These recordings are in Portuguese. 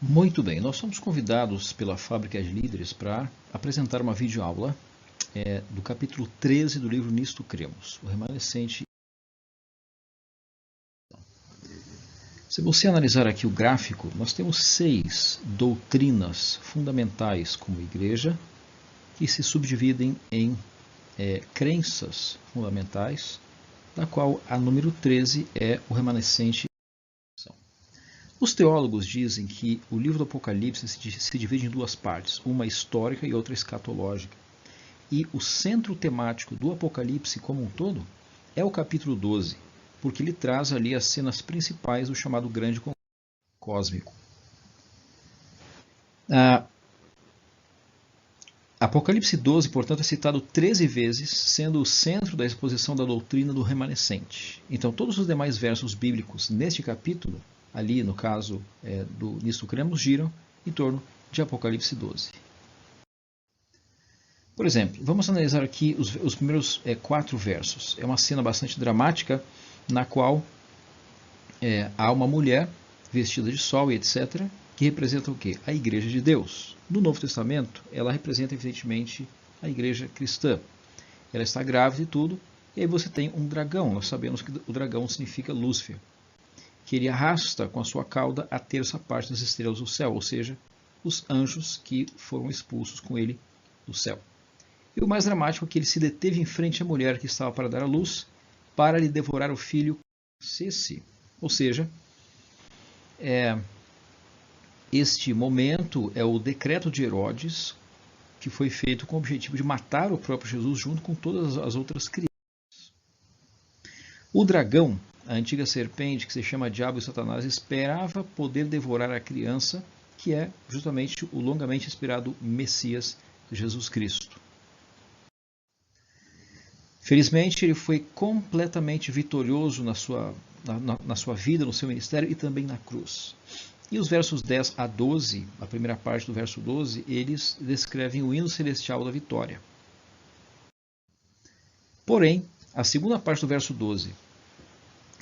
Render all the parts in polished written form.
Muito bem, nós somos convidados pela Fábrica de Líderes para apresentar uma videoaula do capítulo 13 do livro Nisto Cremos, o remanescente. Se você analisar aqui o gráfico, nós temos 6 doutrinas fundamentais como igreja, que se subdividem em crenças fundamentais, da qual a número 13 é o remanescente. Os teólogos dizem que o livro do Apocalipse se divide em duas partes, uma histórica e outra escatológica. E o centro temático do Apocalipse como um todo é o capítulo 12, porque ele traz ali as cenas principais do chamado grande cósmico. Apocalipse 12, portanto, é citado 13 vezes, sendo o centro da exposição da doutrina do remanescente. Então, todos os demais versos bíblicos neste capítulo, ali no caso do Nisto Cremos, giram em torno de Apocalipse 12. Por exemplo, vamos analisar aqui os primeiros 4 versos. É uma cena bastante dramática, na qual há uma mulher vestida de sol e etc., que representa o quê? A Igreja de Deus. No Novo Testamento, ela representa evidentemente a Igreja cristã. Ela está grávida e tudo, e aí você tem um dragão. Nós sabemos que o dragão significa Lúcifer, que ele arrasta com a sua cauda a terça parte das estrelas do céu, ou seja, os anjos que foram expulsos com ele do céu. E o mais dramático é que ele se deteve em frente à mulher que estava para dar à luz, para lhe devorar o filho que nascesse. Ou seja, este momento é o decreto de Herodes, que foi feito com o objetivo de matar o próprio Jesus junto com todas as outras crianças. O dragão, a antiga serpente que se chama Diabo e Satanás, esperava poder devorar a criança, que é justamente o longamente esperado Messias, Jesus Cristo. Felizmente, ele foi completamente vitorioso na sua vida, no seu ministério e também na cruz. E os versos 10 a 12, a primeira parte do verso 12, eles descrevem o hino celestial da vitória. Porém, a segunda parte do verso 12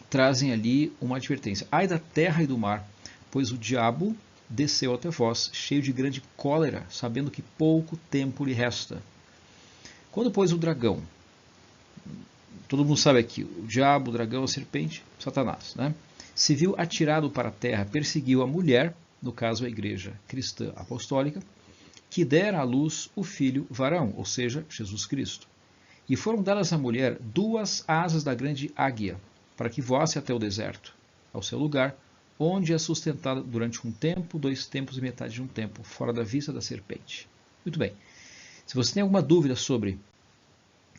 trazem ali uma advertência. Ai da terra e do mar, pois o diabo desceu até vós, cheio de grande cólera, sabendo que pouco tempo lhe resta. Quando, pois, o dragão, todo mundo sabe aqui, o diabo, o dragão, a serpente, Satanás, né? Se viu atirado para a terra, perseguiu a mulher, no caso a igreja cristã apostólica, que dera à luz o filho varão, ou seja, Jesus Cristo. E foram dadas à mulher 2 asas da grande águia, para que voasse até o deserto, ao seu lugar, onde é sustentada durante um tempo, 2 tempos e metade de um tempo, fora da vista da serpente. Muito bem. Se você tem alguma dúvida sobre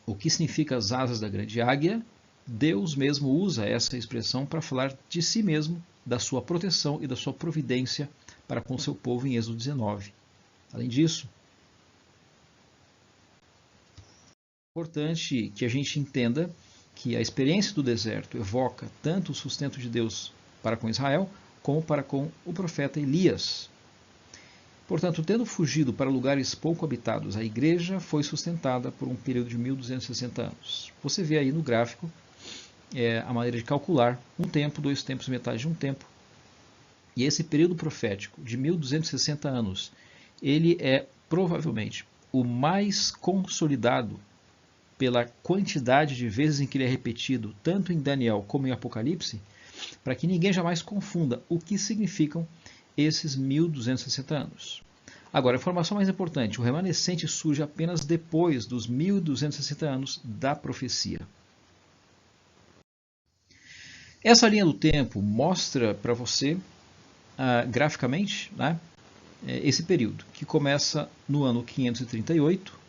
o que significa as asas da grande águia, Deus mesmo usa essa expressão para falar de si mesmo, da sua proteção e da sua providência para com o seu povo em Êxodo 19. Além disso, é importante que a gente entenda que a experiência do deserto evoca tanto o sustento de Deus para com Israel, como para com o profeta Elias. Portanto, tendo fugido para lugares pouco habitados, a igreja foi sustentada por um período de 1260 anos. Você vê aí no gráfico a maneira de calcular um tempo, 2 tempos, metade de um tempo. E esse período profético de 1260 anos, ele é provavelmente o mais consolidado pela quantidade de vezes em que ele é repetido, tanto em Daniel como em Apocalipse, para que ninguém jamais confunda o que significam esses 1260 anos. Agora, a informação mais importante, o remanescente surge apenas depois dos 1260 anos da profecia. Essa linha do tempo mostra para você, graficamente, né, esse período, que começa no ano 538,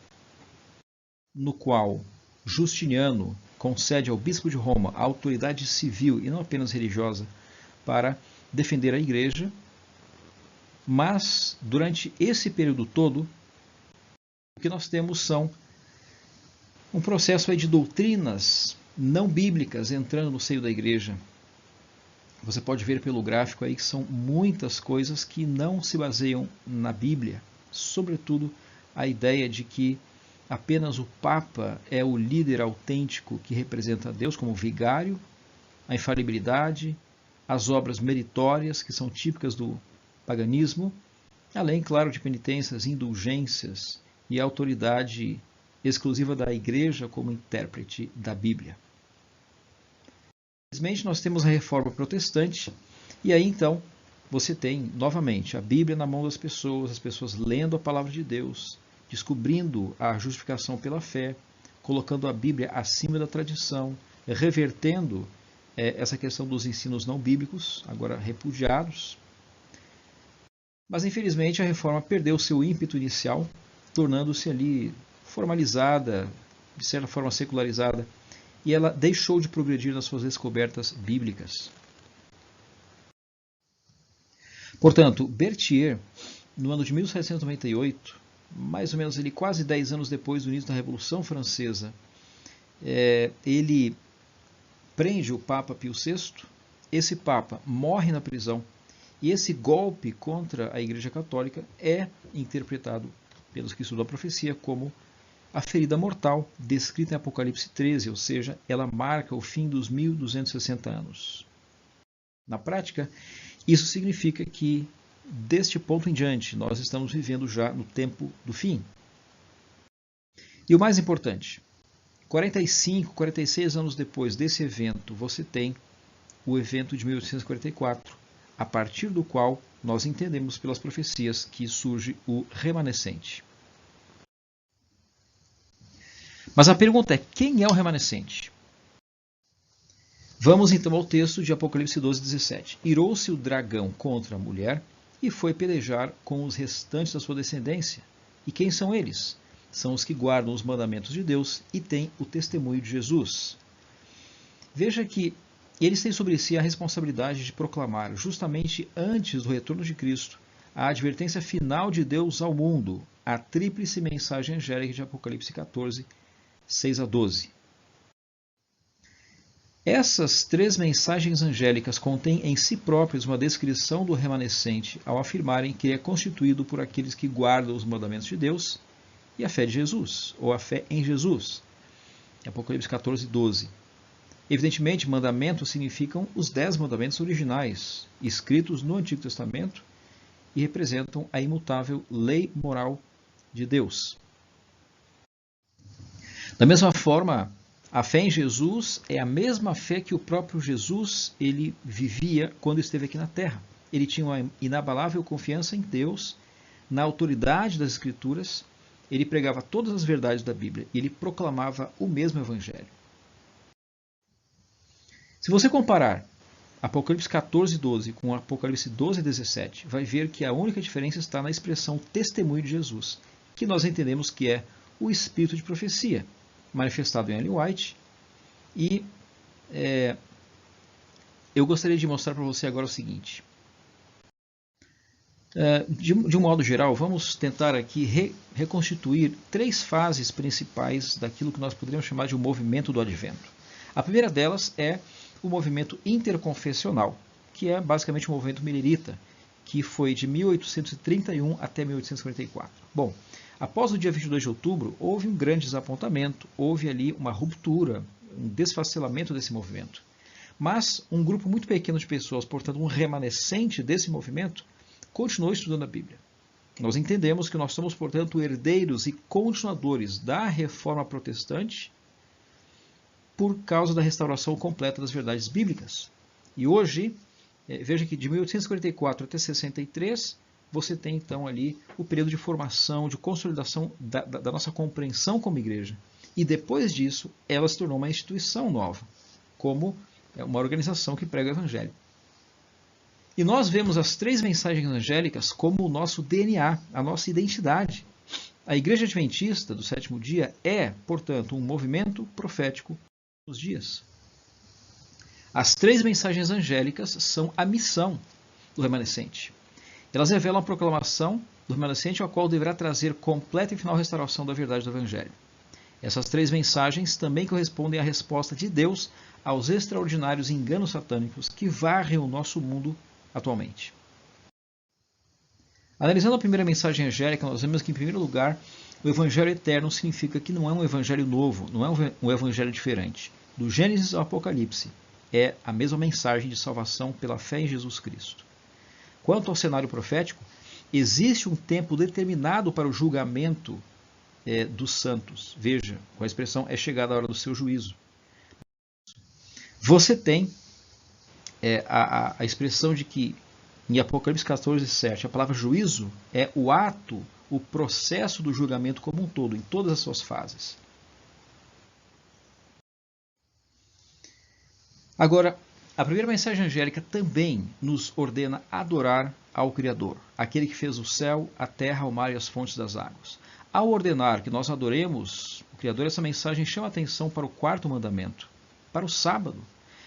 no qual Justiniano concede ao bispo de Roma a autoridade civil e não apenas religiosa para defender a igreja, mas durante esse período todo, o que nós temos são um processo aí de doutrinas não bíblicas entrando no seio da igreja. Você pode ver pelo gráfico aí que são muitas coisas que não se baseiam na Bíblia, sobretudo a ideia de que apenas o Papa é o líder autêntico que representa Deus como vigário, a infalibilidade, as obras meritórias que são típicas do paganismo, além, claro, de penitências, indulgências e autoridade exclusiva da Igreja como intérprete da Bíblia. Infelizmente, nós temos a Reforma Protestante, e aí então você tem, novamente, a Bíblia na mão das pessoas, as pessoas lendo a Palavra de Deus, descobrindo a justificação pela fé, colocando a Bíblia acima da tradição, revertendo essa questão dos ensinos não bíblicos, agora repudiados. Mas, infelizmente, a Reforma perdeu seu ímpeto inicial, tornando-se ali formalizada, de certa forma secularizada, e ela deixou de progredir nas suas descobertas bíblicas. Portanto, Berthier, no ano de 1798, mais ou menos ali, quase 10 anos depois do início da Revolução Francesa, ele prende o Papa Pio VI, esse Papa morre na prisão, e esse golpe contra a Igreja Católica é interpretado pelos que estudam a profecia como a ferida mortal descrita em Apocalipse 13, ou seja, ela marca o fim dos 1260 anos. Na prática, isso significa que, deste ponto em diante, nós estamos vivendo já no tempo do fim. E o mais importante, 45, 46 anos depois desse evento, você tem o evento de 1844, a partir do qual nós entendemos pelas profecias que surge o remanescente. Mas a pergunta é, quem é o remanescente? Vamos então ao texto de Apocalipse 12, 17. Irou-se o dragão contra a mulher e foi pelejar com os restantes da sua descendência. E quem são eles? São os que guardam os mandamentos de Deus e têm o testemunho de Jesus. Veja que eles têm sobre si a responsabilidade de proclamar, justamente antes do retorno de Cristo, a advertência final de Deus ao mundo, a tríplice mensagem angélica de Apocalipse 14, 6 a 12. Essas três mensagens angélicas contêm em si próprias uma descrição do remanescente ao afirmarem que é constituído por aqueles que guardam os mandamentos de Deus e a fé de Jesus, ou a fé em Jesus. Apocalipse 14, 12. Evidentemente, mandamentos significam os 10 mandamentos originais, escritos no Antigo Testamento e representam a imutável lei moral de Deus. Da mesma forma, a fé em Jesus é a mesma fé que o próprio Jesus ele vivia quando esteve aqui na Terra. Ele tinha uma inabalável confiança em Deus, na autoridade das Escrituras, ele pregava todas as verdades da Bíblia e ele proclamava o mesmo Evangelho. Se você comparar Apocalipse 14, 12 com Apocalipse 12, 17, vai ver que a única diferença está na expressão testemunho de Jesus, que nós entendemos que é o espírito de profecia, manifestado em Ellen White. E eu gostaria de mostrar para você agora o seguinte. De um modo geral, vamos tentar aqui reconstituir 3 fases principais daquilo que nós poderíamos chamar de um movimento do Advento. A primeira delas é o movimento interconfessional, que é basicamente o movimento milerita, que foi de 1831 até 1844. Bom, após o dia 22 de outubro, houve um grande desapontamento, houve ali uma ruptura, um desfacelamento desse movimento. Mas um grupo muito pequeno de pessoas, portanto um remanescente desse movimento, continuou estudando a Bíblia. Nós entendemos que nós somos, portanto, herdeiros e continuadores da Reforma Protestante por causa da restauração completa das verdades bíblicas. E hoje, veja que de 1844 até 63, você tem então ali o período de formação, de consolidação da nossa compreensão como igreja. E depois disso, ela se tornou uma instituição nova, como uma organização que prega o Evangelho. E nós vemos as 3 mensagens angélicas como o nosso DNA, a nossa identidade. A Igreja Adventista do Sétimo Dia é, portanto, um movimento profético dos dias. As 3 mensagens angélicas são a missão do remanescente. Elas revelam a proclamação do remanescente, ao qual deverá trazer completa e final restauração da verdade do Evangelho. Essas 3 mensagens também correspondem à resposta de Deus aos extraordinários enganos satânicos que varrem o nosso mundo atualmente. Analisando a primeira mensagem angélica, nós vemos que, em primeiro lugar, o Evangelho eterno significa que não é um Evangelho novo, não é um Evangelho diferente. Do Gênesis ao Apocalipse, é a mesma mensagem de salvação pela fé em Jesus Cristo. Quanto ao cenário profético, existe um tempo determinado para o julgamento dos santos. Veja, com a expressão é chegada a hora do seu juízo. Você tem a expressão de que em Apocalipse 14:7, a palavra juízo é o ato, o processo do julgamento como um todo, em todas as suas fases. Agora, a primeira mensagem angélica também nos ordena adorar ao Criador, aquele que fez o céu, a terra, o mar e as fontes das águas. Ao ordenar que nós adoremos o Criador, essa mensagem chama a atenção para o quarto mandamento, para o sábado.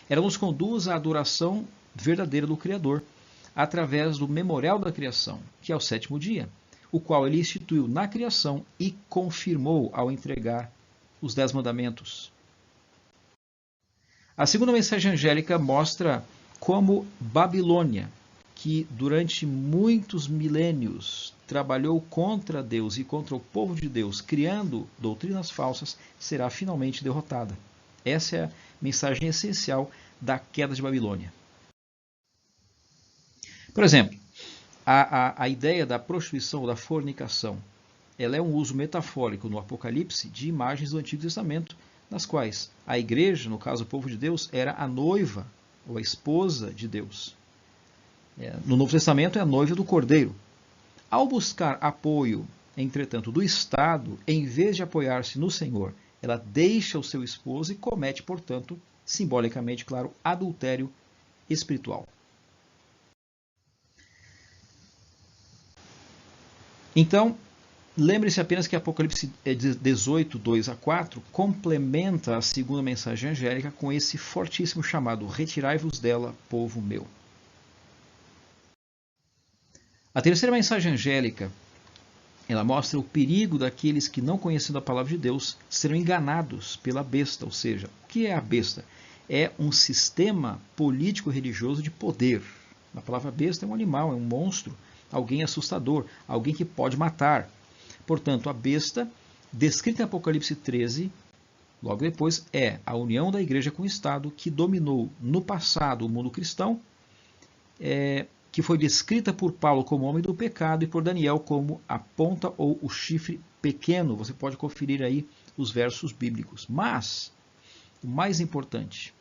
Ela nos conduz à adoração verdadeira do Criador, através do memorial da criação, que é o sétimo dia, o qual ele instituiu na criação e confirmou ao entregar os 10 mandamentos. A segunda mensagem angélica mostra como Babilônia, que durante muitos milênios trabalhou contra Deus e contra o povo de Deus, criando doutrinas falsas, será finalmente derrotada. Essa é a mensagem essencial da queda de Babilônia. Por exemplo, a ideia da prostituição ou da fornicação, ela é um uso metafórico no Apocalipse de imagens do Antigo Testamento, nas quais a igreja, no caso o povo de Deus, era a noiva ou a esposa de Deus. No Novo Testamento é a noiva do Cordeiro. Ao buscar apoio, entretanto, do Estado, em vez de apoiar-se no Senhor, ela deixa o seu esposo e comete, portanto, simbolicamente, claro, adultério espiritual. Então, lembre-se apenas que Apocalipse 18, 2 a 4, complementa a segunda mensagem angélica com esse fortíssimo chamado: retirai-vos dela, povo meu. A terceira mensagem angélica, ela mostra o perigo daqueles que, não conhecendo a palavra de Deus, serão enganados pela besta. Ou seja, o que é a besta? É um sistema político-religioso de poder. A palavra besta é um animal, é um monstro, alguém assustador, alguém que pode matar. Portanto, a besta, descrita em Apocalipse 13, logo depois, é a união da igreja com o Estado, que dominou no passado o mundo cristão, que foi descrita por Paulo como homem do pecado e por Daniel como a ponta ou o chifre pequeno. Você pode conferir aí os versos bíblicos. Mas, o mais importante,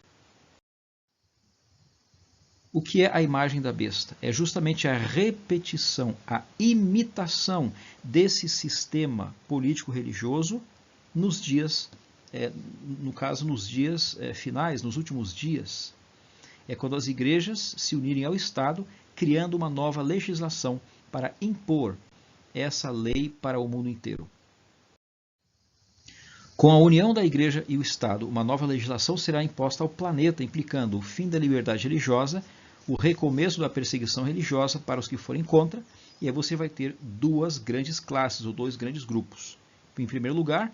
o que é a imagem da besta? É justamente a repetição, a imitação desse sistema político-religioso nos dias, no caso, nos dias finais, nos últimos dias. É quando as igrejas se unirem ao Estado, criando uma nova legislação para impor essa lei para o mundo inteiro. Com a união da igreja e o Estado, uma nova legislação será imposta ao planeta, implicando o fim da liberdade religiosa, o recomeço da perseguição religiosa para os que forem contra, e aí você vai ter duas grandes classes, ou dois grandes grupos. Em primeiro lugar,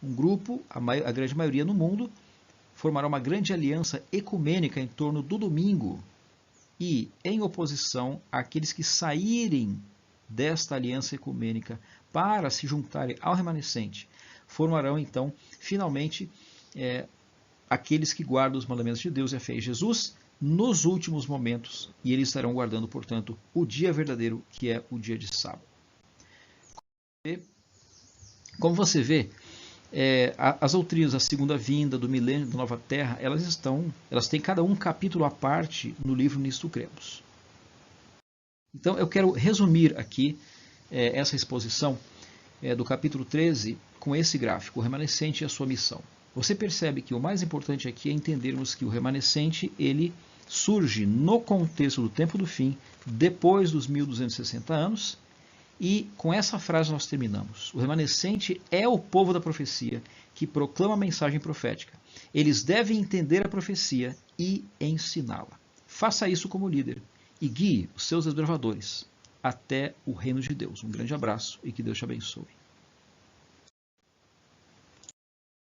um grupo, a grande maioria no mundo, formará uma grande aliança ecumênica em torno do domingo, e em oposição àqueles que saírem desta aliança ecumênica para se juntarem ao remanescente, formarão então, finalmente, aqueles que guardam os mandamentos de Deus e a fé em Jesus nos últimos momentos, e eles estarão guardando, portanto, o dia verdadeiro, que é o dia de sábado. Como você vê, as doutrinas da segunda vinda, do milênio, da nova terra, elas têm cada um capítulo à parte no livro Nisto Cremos. Então eu quero resumir aqui essa exposição do capítulo 13 com esse gráfico, o remanescente e a sua missão. Você percebe que o mais importante aqui é entendermos que o remanescente ele surge no contexto do tempo do fim, depois dos 1260 anos, e com essa frase nós terminamos. O remanescente é o povo da profecia que proclama a mensagem profética. Eles devem entender a profecia e ensiná-la. Faça isso como líder e guie os seus desbravadores até o reino de Deus. Um grande abraço e que Deus te abençoe.